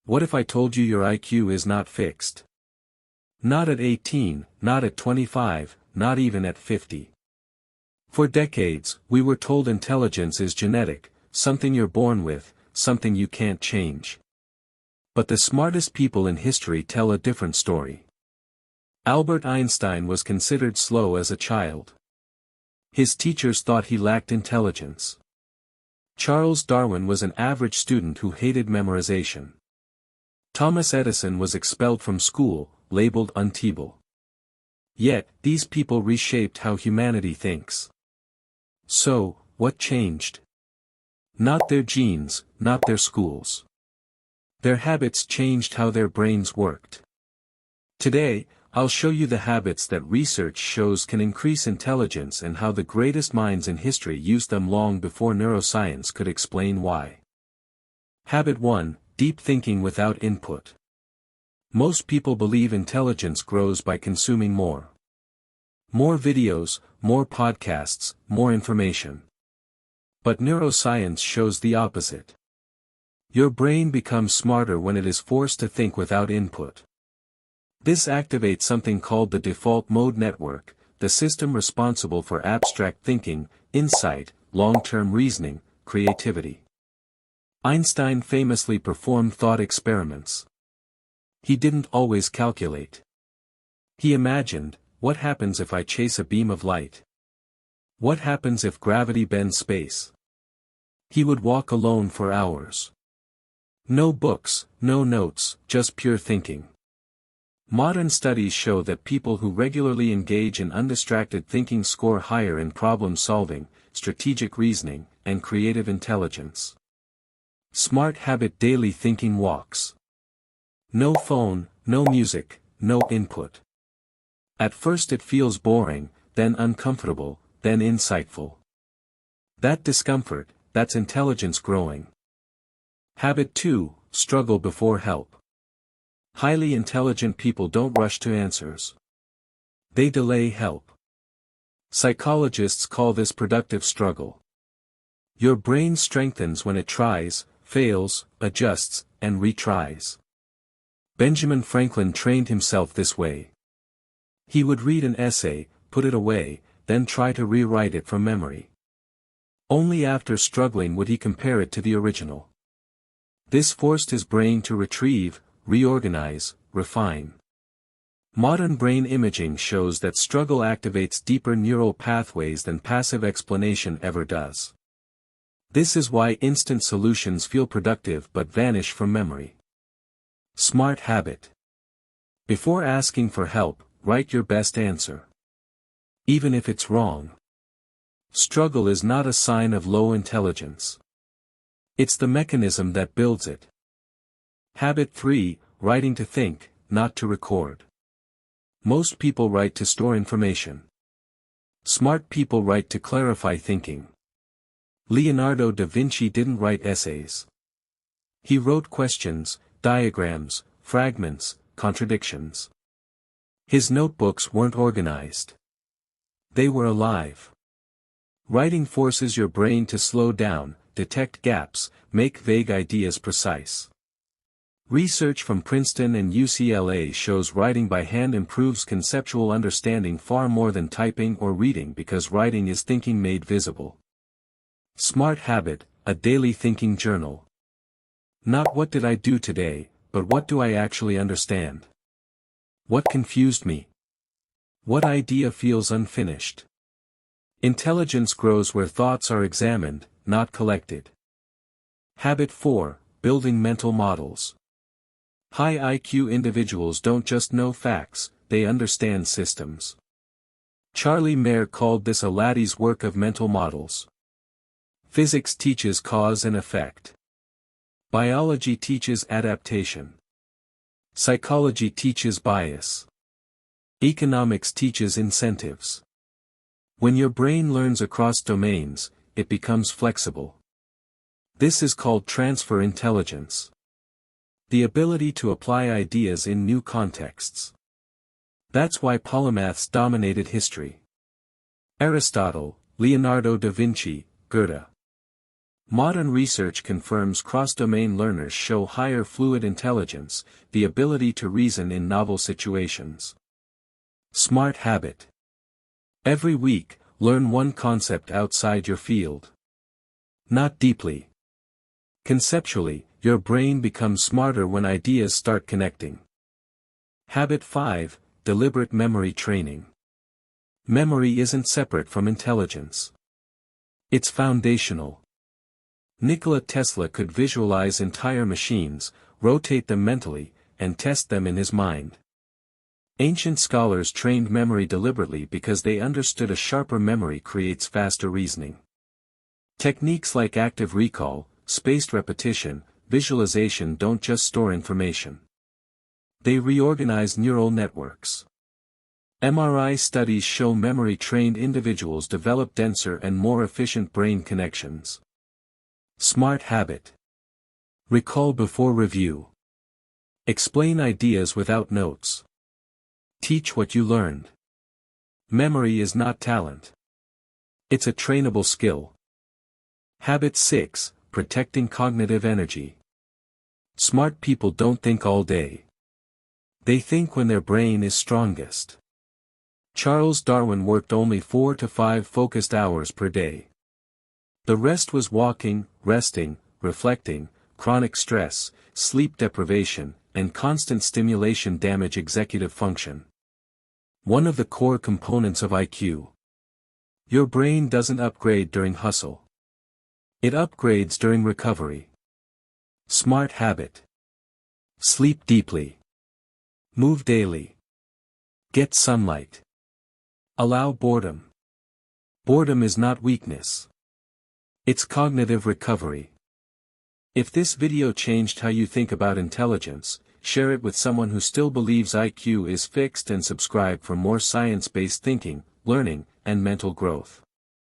What if I told you your IQ is not fixed? Not at 18, not at 25, not even at 50. For decades, we were told intelligence is genetic, something you're born with, something you can't change. But the smartest people in history tell a different story. Albert Einstein was considered slow as a child. His teachers thought he lacked intelligence. Charles Darwin was an average student who hated memorization. Thomas Edison was expelled from school, labeled unteachable. Yet, these people reshaped how humanity thinks. So, what changed? Not their genes, not their schools. Their habits changed how their brains worked. Today, I'll show you the habits that research shows can increase intelligence and how the greatest minds in history used them long before neuroscience could explain why. Habit 1. Deep thinking without input. Most people believe intelligence grows by consuming more. More videos, more podcasts, more information. But neuroscience shows the opposite. Your brain becomes smarter when it is forced to think without input. This activates something called the default mode network, the system responsible for abstract thinking, insight, long-term reasoning, creativity. Einstein famously performed thought experiments. He didn't always calculate. He imagined, what happens if I chase a beam of light? What happens if gravity bends space? He would walk alone for hours. No books, no notes, just pure thinking. Modern studies show that people who regularly engage in undistracted thinking score higher in problem solving, strategic reasoning, and creative intelligence. Smart habit: daily thinking walks. No phone, no music, no input. At first it feels boring, then uncomfortable, then insightful. That discomfort, that's intelligence growing. Habit 2, struggle before help. Highly intelligent people don't rush to answers. They delay help. Psychologists call this productive struggle. Your brain strengthens when it tries, fails, adjusts, and retries. Benjamin Franklin trained himself this way. He would read an essay, put it away, then try to rewrite it from memory. Only after struggling would he compare it to the original. This forced his brain to retrieve, reorganize, refine. Modern brain imaging shows that struggle activates deeper neural pathways than passive explanation ever does. This is why instant solutions feel productive but vanish from memory. Smart habit. Before asking for help, write your best answer. Even if it's wrong. Struggle is not a sign of low intelligence. It's the mechanism that builds it. Habit 3, writing to think, not to record. Most people write to store information. Smart people write to clarify thinking. Leonardo da Vinci didn't write essays. He wrote questions, diagrams, fragments, contradictions. His notebooks weren't organized. They were alive. Writing forces your brain to slow down, detect gaps, make vague ideas precise. Research from Princeton and UCLA shows writing by hand improves conceptual understanding far more than typing or reading because writing is thinking made visible. Smart habit, a daily thinking journal. Not what did I do today, but what do I actually understand? What confused me? What idea feels unfinished? Intelligence grows where thoughts are examined, not collected. Habit 4, building mental models. High IQ individuals don't just know facts, they understand systems. Charlie Mayer called this a laddie's work of mental models. Physics teaches cause and effect. Biology teaches adaptation. Psychology teaches bias. Economics teaches incentives. When your brain learns across domains, it becomes flexible. This is called transfer intelligence. The ability to apply ideas in new contexts. That's why polymaths dominated history. Aristotle, Leonardo da Vinci, Goethe. Modern research confirms cross-domain learners show higher fluid intelligence, the ability to reason in novel situations. Smart habit. Every week, learn one concept outside your field. Not deeply. Conceptually, your brain becomes smarter when ideas start connecting. Habit 5, deliberate memory training. Memory isn't separate from intelligence. It's foundational. Nikola Tesla could visualize entire machines, rotate them mentally, and test them in his mind. Ancient scholars trained memory deliberately because they understood a sharper memory creates faster reasoning. Techniques like active recall, spaced repetition, visualization don't just store information. They reorganize neural networks. MRI studies show memory-trained individuals develop denser and more efficient brain connections. Smart habit. Recall before review. Explain ideas without notes. Teach what you learned. Memory is not talent. It's a trainable skill. Habit 6, protecting cognitive energy. Smart people don't think all day. They think when their brain is strongest. Charles Darwin worked only 4 to 5 focused hours per day. The rest was walking, resting, reflecting. Chronic stress, sleep deprivation, and constant stimulation damage executive function. One of the core components of IQ. Your brain doesn't upgrade during hustle. It upgrades during recovery. Smart habit. Sleep deeply. Move daily. Get sunlight. Allow boredom. Boredom is not weakness. It's cognitive recovery. If this video changed how you think about intelligence, share it with someone who still believes IQ is fixed and subscribe for more science-based thinking, learning, and mental growth.